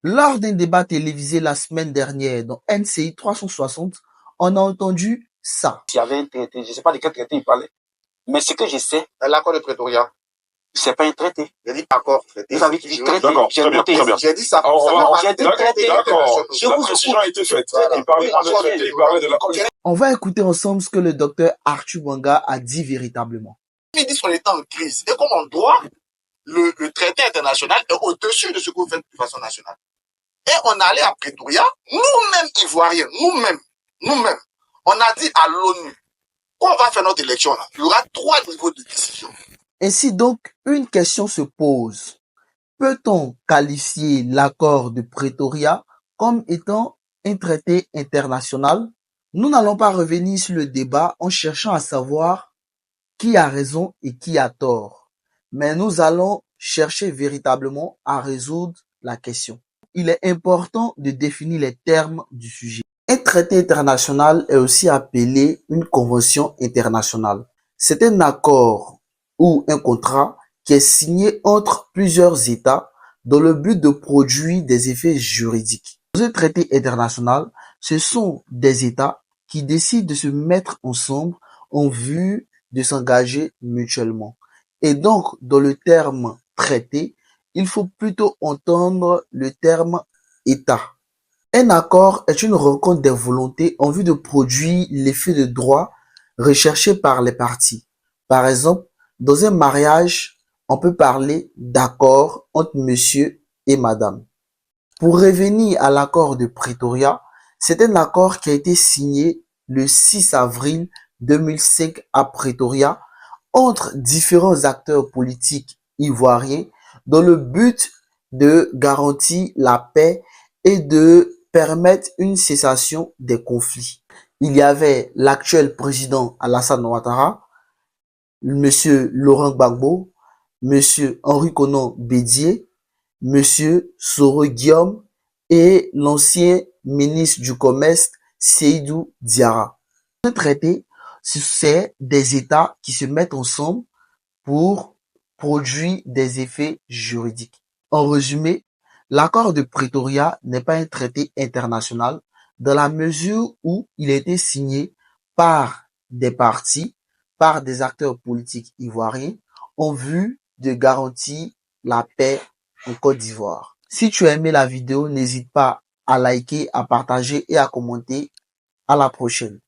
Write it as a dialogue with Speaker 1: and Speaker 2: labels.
Speaker 1: Lors d'un débat télévisé la semaine dernière dans NCI 360, on a entendu ça.
Speaker 2: Il y avait un traité, je ne sais pas de quel traité il parlait, mais ce que je sais,
Speaker 3: l'accord de Pretoria.
Speaker 2: c'est pas un traité.
Speaker 3: J'ai dit accord, traité.
Speaker 2: Vous avez dit traité.
Speaker 4: D'accord, très bien, très bien.
Speaker 3: J'ai dit ça.
Speaker 2: J'ai dit traité.
Speaker 4: D'accord,
Speaker 2: Je
Speaker 4: la
Speaker 2: vous
Speaker 4: précision
Speaker 2: écoute.
Speaker 4: a été faite. Il parlait pas de traité, il parlait de l'accord.
Speaker 1: On va écouter ensemble ce que le docteur Arthur Banga a dit véritablement.
Speaker 3: Il dit qu'on est en crise. Et comme en droit, le traité international est au-dessus de ce que vous faites de façon nationale. Et on allait à Pretoria, nous-mêmes Ivoiriens, nous-mêmes, on a dit à l'ONU, quand on va faire notre élection là, il y aura 3 niveaux de décision.
Speaker 1: Ainsi donc, une question se pose. Peut-on qualifier l'accord de Pretoria comme étant un traité international? Nous n'allons pas revenir sur le débat en cherchant à savoir qui a raison et qui a tort, mais nous allons chercher véritablement à résoudre la question. Il est important de définir les termes du sujet. Un traité international est aussi appelé une convention internationale. C'est un accord ou un contrat qui est signé entre plusieurs États dans le but de produire des effets juridiques. Dans un traité international, ce sont des États qui décident de se mettre ensemble en vue de s'engager mutuellement. Et donc, dans le terme traité, il faut plutôt entendre le terme État. Un accord est une rencontre des volontés en vue de produire l'effet de droit recherché par les parties. Par exemple, dans un mariage, on peut parler d'accord entre monsieur et madame. Pour revenir à l'accord de Pretoria, c'est un accord qui a été signé le 6 avril 2005 à Pretoria entre différents acteurs politiques ivoiriens dans le but de garantir la paix et de permettre une cessation des conflits. Il y avait l'actuel président Alassane Ouattara, monsieur Laurent Gbagbo, monsieur Henri Konan Bédié, monsieur Soro Guillaume et l'ancien ministre du Commerce Seydou Diarra. Un traité, c'est des États qui se mettent ensemble pour produire des effets juridiques. En résumé, l'accord de Pretoria n'est pas un traité international dans la mesure où il a été signé par des partis, par des acteurs politiques ivoiriens en vue de garantir la paix en Côte d'Ivoire. Si tu as aimé la vidéo, n'hésite pas à liker, à partager et à commenter. À la prochaine.